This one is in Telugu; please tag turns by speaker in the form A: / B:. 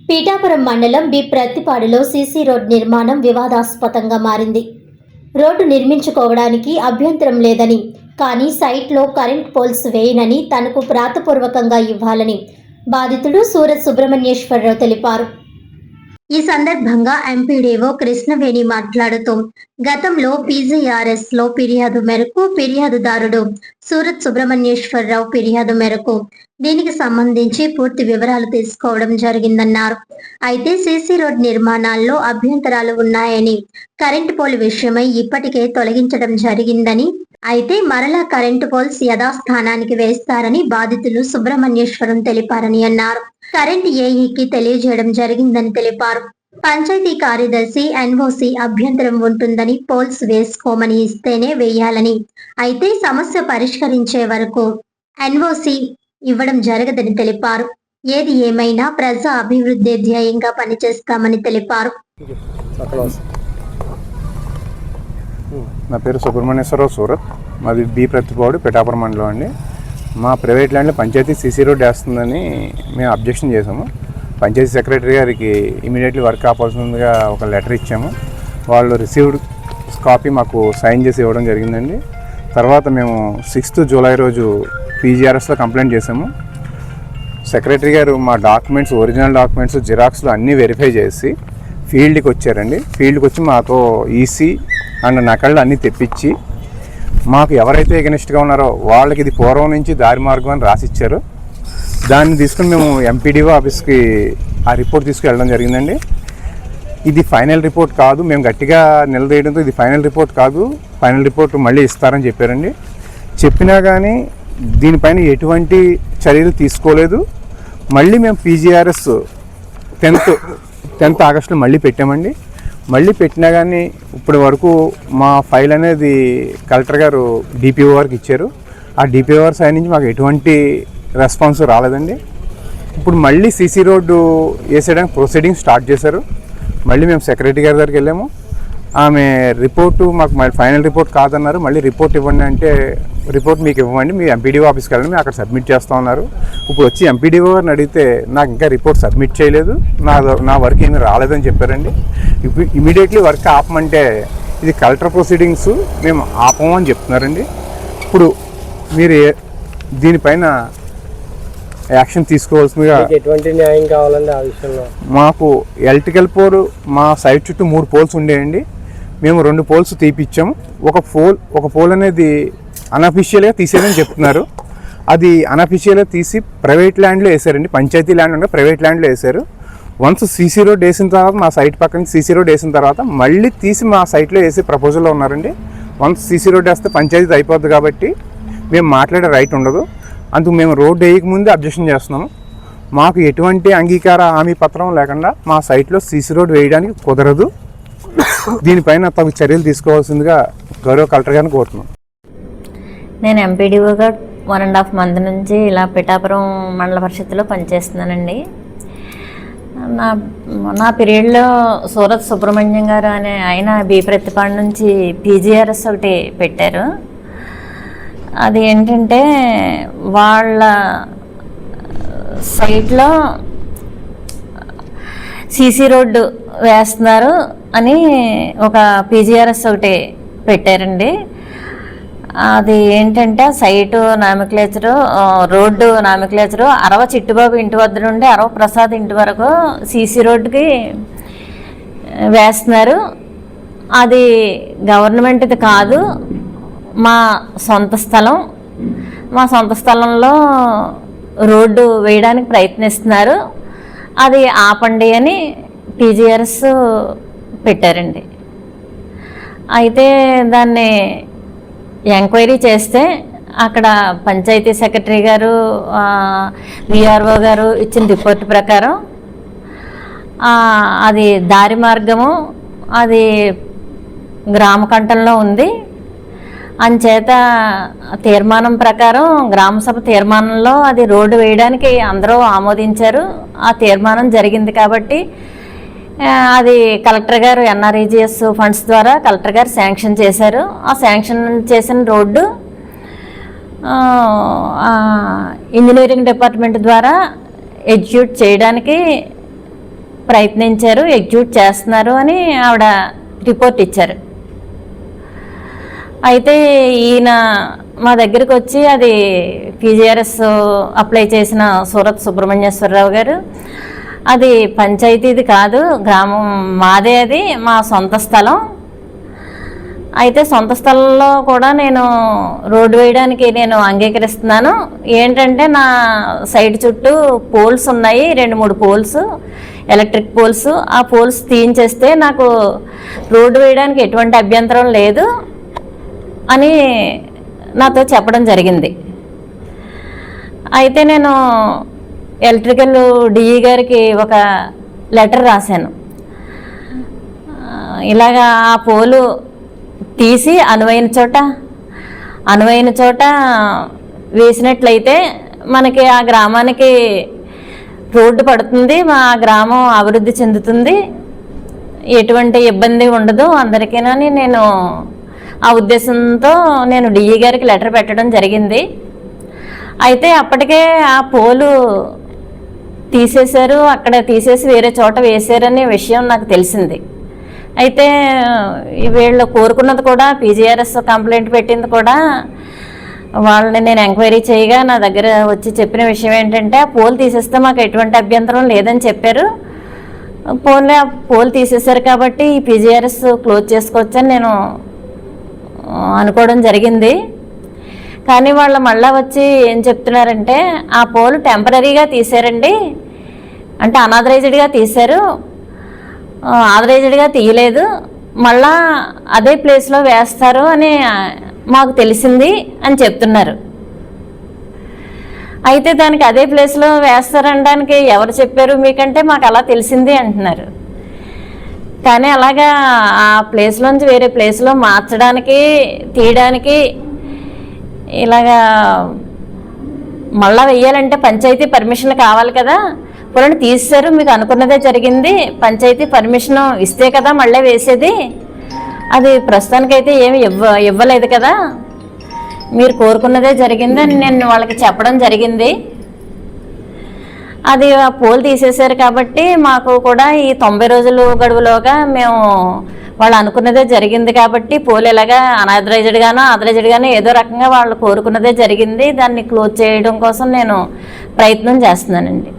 A: పీఠాపురం మండలం బి ప్రత్తిపాడులో సీసీ రోడ్ నిర్మాణం వివాదాస్పదంగా మారింది. రోడ్డు నిర్మించుకోవడానికి అభ్యంతరం లేదని, కానీ సైట్లో కరెంట్ పోల్స్ వేయనని తనకు వ్రాతపూర్వకంగా ఇవ్వాలని బాధితుడు సూరత్ సుబ్రహ్మణ్యేశ్వరరావు తెలిపారు. ఈ సందర్భంగా ఎంపీడీఓ కృష్ణవేణి మాట్లాడుతూ, గతంలో పీజీఆర్ఎస్ లో ఫిర్యాదు మేరకు ఫిర్యాదుదారుడు సూరత్ సుబ్రహ్మణ్యేశ్వరరావు ఫిర్యాదు మేరకు దీనికి సంబంధించి పూర్తి వివరాలు తీసుకోవడం జరిగిందన్నారు. అయితే సీసీ రోడ్ నిర్మాణాల్లో అభ్యంతరాలు ఉన్నాయని, కరెంటు పోల్ విషయమై ఇప్పటికే తొలగించడం జరిగిందని, అయితే మరలా కరెంటు పోల్స్ యథాస్థానానికి వేస్తారని బాధితులు సుబ్రహ్మణ్యేశ్వరం తెలిపారని అన్నారు. కరెంటు ఏఈకి తెలియజేయడం జరిగిందని తెలిపారు. పంచాయతీ కార్యదర్శి ఎన్ఓసి అభ్యంతరం ఉంటుందని, పోల్స్ వేసుకోమని ఇస్తేనే వేయాలని, అయితే సమస్య పరిష్కరించే వరకు ఎన్ఓసి ఇవ్వడం జరగదని తెలిపారు. ఏది ఏమైనా ప్రజా అభివృద్ధి ధ్యేయంగా పనిచేస్తామని తెలిపారు.
B: నా పేరు సుబ్రహ్మణ్యేశ్వరరావు, సూరత్. మాది బి ప్రత్తిపాడు, పీఠాపురం మండలం అండి. మా ప్రైవేట్ ల్యాండ్లో పంచాయతీ సీసీ రోడ్ వేస్తుందని మేము అబ్జెక్షన్ చేసాము. పంచాయతీ సెక్రటరీ గారికి ఇమీడియట్లీ వర్క్ ఆపాల్సిందిగా ఒక లెటర్ ఇచ్చాము. వాళ్ళు రిసీవ్డ్ కాపీ మాకు సైన్ చేసి ఇవ్వడం జరిగిందండి. తర్వాత మేము 6th జూలై రోజు పీజీఆర్ఎస్లో కంప్లైంట్ చేసాము. సెక్రటరీ గారు మా డాక్యుమెంట్స్, ఒరిజినల్ డాక్యుమెంట్స్, జిరాక్స్లు అన్నీ వెరిఫై చేసి ఫీల్డ్కి వచ్చారండి. ఫీల్డ్కి వచ్చి మాతో ఈసీ అండ్ నకళ్ళు అన్నీ తెప్పించి మాకు ఎవరైతే ఎగనిస్ట్గా ఉన్నారో వాళ్ళకి ఇది పూర్వం నుంచి దారి మార్గం అని రాసిచ్చారు. దాన్ని తీసుకుని మేము ఎంపీడీఓ ఆఫీస్కి ఆ రిపోర్ట్ తీసుకువెళ్ళడం జరిగిందండి. ఇది ఫైనల్ రిపోర్ట్ కాదు, మేము గట్టిగా నిలదీయడంతో ఇది ఫైనల్ రిపోర్ట్ కాదు, ఫైనల్ రిపోర్ట్ మళ్ళీ ఇస్తారని చెప్పారండి. చెప్పినా కానీ దీనిపైన ఎటువంటి చర్యలు తీసుకోలేదు. మళ్ళీ మేము పీజీఆర్ఎస్ 10th ఆగస్టులో మళ్ళీ పెట్టామండి. మళ్ళీ పెట్టినా కానీ ఇప్పటి వరకు మా ఫైల్ అనేది కలెక్టర్ గారు డిపిఓ గారికి ఇచ్చారు. ఆ డిపిఓ గారి సైడ్ నుంచి మాకు ఎటువంటి రెస్పాన్స్ రాలేదండి. ఇప్పుడు మళ్ళీ సీసీ రోడ్డు వేసేయడానికి ప్రొసీడింగ్ స్టార్ట్ చేశారు. మళ్ళీ మేము సెక్రటరీ గారి దగ్గరికి వెళ్ళాము. ఆమె రిపోర్టు మాకు ఫైనల్ రిపోర్ట్ కాదన్నారు. మళ్ళీ రిపోర్ట్ ఇవ్వండి అంటే, రిపోర్ట్ మీకు ఇవ్వండి, మీ ఎంపీడీఓ ఆఫీస్కి వెళ్ళండి, మేము అక్కడ సబ్మిట్ చేస్తూ ఉన్నారు. ఇప్పుడు వచ్చి ఎంపీడీఓ గారిని అడిగితే నాకు ఇంకా రిపోర్ట్ సబ్మిట్ చేయలేదు, నా వర్క్ ఏమీ రాలేదని చెప్పారండి. ఇప్పుడు ఇమీడియట్లీ వర్క్ ఆపమంటే ఇది కలెక్టర్ ప్రొసీడింగ్స్, మేము ఆపమని చెప్తున్నారండి. ఇప్పుడు మీరు దీనిపైన యాక్షన్ తీసుకోవాల్సిందిగా.
C: ఎటువంటి న్యాయం కావాలండి ఆ విషయంలో?
B: మాకు ఎలక్ట్రికల్ పోల్ మా సైడ్ చుట్టూ 3 పోల్స్ ఉండేయండి. మేము 2 పోల్స్ తీపిచ్చాము. ఒక పోల్ అనేది అన్అఫీషియల్గా తీసేదని చెప్తున్నారు. అది అన్అఫీషియల్గా తీసి ప్రైవేట్ ల్యాండ్లో వేసారండి. పంచాయతీ ల్యాండ్ ఉంటే ప్రైవేట్ ల్యాండ్లో వేశారు. వన్స్ సీసీ రోడ్ వేసిన తర్వాత, మా సైట్ పక్కన సీసీ రోడ్ వేసిన తర్వాత మళ్ళీ తీసి మా సైట్లో వేసే ప్రపోజల్లో ఉన్నారండి. వన్స్ సీసీ రోడ్ వేస్తే పంచాయతీ అయిపోద్ది కాబట్టి మేము మాట్లాడే రైట్ ఉండదు. అందుకు మేము రోడ్డు వేయకముందే అబ్జెక్షన్ చేస్తున్నాము. మాకు ఎటువంటి అంగీకార హామీ పత్రం లేకుండా మా సైట్లో సీసీ రోడ్ వేయడానికి కుదరదు. దీనిపైన తగు చర్యలు తీసుకోవాల్సిందిగా గౌరవ కలెక్టర్ గారిని కోరుతున్నాం.
D: నేను ఎంపీడీఓగా 1.5 month నుంచి ఇలా పిఠాపురం మండల పరిషత్తులో పనిచేస్తున్నానండి. నా పీరియడ్లో సూరత్ సుబ్రహ్మణ్యం గారు అనే ఆయన బి ప్రత్తిపాడు నుంచి పీజీఆర్ఎస్ ఒకటి పెట్టారు. అది ఏంటంటే వాళ్ళ సైట్లో సీసీ రోడ్డు వేస్తున్నారు అని ఒక పీజీఆర్ఎస్ ఒకటి పెట్టారండి. అది ఏంటంటే సైటు నామిక్లేచరు, రోడ్డు నామిక్లేచరు అరవ చిట్టుబాబు ఇంటి వద్ద నుండి అరవ ప్రసాద్ ఇంటి వరకు సీసీ రోడ్డుకి వేస్తున్నారు. అది గవర్నమెంట్ది కాదు, మా సొంత స్థలం. మా సొంత స్థలంలో రోడ్డు వేయడానికి ప్రయత్నిస్తున్నారు, అది ఆపండి అని పీజీఆర్ఎస్ పెట్టారండి. అయితే దాన్ని ఎంక్వైరీ చేస్తే అక్కడ పంచాయతీ సెక్రటరీ గారు, విఆర్ఓ గారు ఇచ్చిన రిపోర్ట్ ప్రకారం అది దారి మార్గము, అది గ్రామ కంఠంలో ఉంది. అంచేత తీర్మానం ప్రకారం గ్రామసభ తీర్మానంలో అది రోడ్డు వేయడానికి అందరూ ఆమోదించారు. ఆ తీర్మానం జరిగింది కాబట్టి అది కలెక్టర్ గారు ఎన్ఆర్ఈజీఎస్ ఫండ్స్ ద్వారా కలెక్టర్ గారు శాంక్షన్ చేశారు. ఆ శాంక్షన్ చేసిన రోడ్డు ఇంజనీరింగ్ డిపార్ట్మెంట్ ద్వారా ఎగ్జిక్యూట్ చేయడానికి ప్రయత్నించారు, ఎగ్జిక్యూట్ చేస్తున్నారు అని ఆవిడ రిపోర్ట్ ఇచ్చారు. అయితే ఈయన మా దగ్గరికి వచ్చి అది పీజీఆర్ఎస్ అప్లై చేసిన సూరత్ సుబ్రహ్మణ్యేశ్వరరావు గారు, అది పంచాయతీది కాదు, గ్రామం మాదే, అది మా సొంత స్థలం. అయితే సొంత స్థలంలో కూడా నేను రోడ్డు వేయడానికి నేను అంగీకరిస్తున్నాను. ఏంటంటే నా సైడ్ చుట్టూ పోల్స్ ఉన్నాయి, 2-3 పోల్స్, ఎలక్ట్రిక్ పోల్స్. ఆ పోల్స్ తీయించేస్తే నాకు రోడ్డు వేయడానికి ఎటువంటి అభ్యంతరం లేదు అని నాతో చెప్పడం జరిగింది. అయితే నేను ఎలక్ట్రికల్ డిఈ గారికి ఒక లెటర్ రాశాను. ఇలాగా ఆ పోలు తీసి అనువైన చోట వేసినట్లయితే మనకి ఆ గ్రామానికి రోడ్డు పడుతుంది, మా గ్రామం అభివృద్ధి చెందుతుంది, ఎటువంటి ఇబ్బంది ఉండదు అందరికీనని నేను ఆ ఉద్దేశంతో నేను డిఈ గారికి లెటర్ పెట్టడం జరిగింది. అయితే అప్పటికే ఆ పోలు తీసేశారు, అక్కడ తీసేసి వేరే చోట వేశారనే విషయం నాకు తెలిసింది. అయితే వీళ్ళు కోరుకున్నది కూడా, పీజీఆర్ఎస్ కంప్లైంట్ పెట్టింది కూడా, వాళ్ళని నేను ఎంక్వైరీ చేయగా నా దగ్గర వచ్చి చెప్పిన విషయం ఏంటంటే ఆ పోల్ తీసేస్తే మాకు ఎటువంటి అభ్యంతరం లేదని చెప్పారు. పోన్లే, ఆ పోల్ తీసేశారు కాబట్టి ఈ పీజీఆర్ఎస్ క్లోజ్ చేసుకోవచ్చని నేను అనుకోవడం జరిగింది. కానీ వాళ్ళు మళ్ళీ వచ్చి ఏం చెప్తున్నారంటే ఆ పోల్ టెంపరీగా తీశారండి, అంటే అనాథరైజ్డ్గా తీశారు, ఆథరైజ్డ్గా తీయలేదు, మళ్ళా అదే ప్లేస్లో వేస్తారు అని మాకు తెలిసింది అని చెప్తున్నారు. అయితే దానికి అదే ప్లేస్లో వేస్తారనడానికి ఎవరు చెప్పారు మీకంటే మాకు అలా తెలిసింది అంటున్నారు. కానీ అలాగా ఆ ప్లేస్లోంచి వేరే ప్లేస్లో మార్చడానికి, తీయడానికి, ఇలాగా మళ్ళా వెయ్యాలంటే పంచాయతీ పర్మిషన్ కావాలి కదా. పొలం తీసేశారు, మీకు అనుకున్నదే జరిగింది, పంచాయతీ పర్మిషన్ ఇస్తే కదా మళ్ళీ వేసేది, అది ప్రస్తుతానికైతే ఏమి ఇవ్వలేదు కదా, మీరు కోరుకున్నదే జరిగింది అని నేను వాళ్ళకి చెప్పడం జరిగింది. అది ఆ పోల్ తీసేశారు కాబట్టి మాకు కూడా ఈ 90 రోజులు గడువులోగా మేము వాళ్ళు అనుకున్నదే జరిగింది కాబట్టి పోల్ ఇలాగా అనాథరైజ్డ్గానో ఆథరైజ్డ్గానో ఏదో రకంగా వాళ్ళు కోరుకున్నదే జరిగింది, దాన్ని క్లోజ్ చేయడం కోసం నేను ప్రయత్నం చేస్తున్నానండి.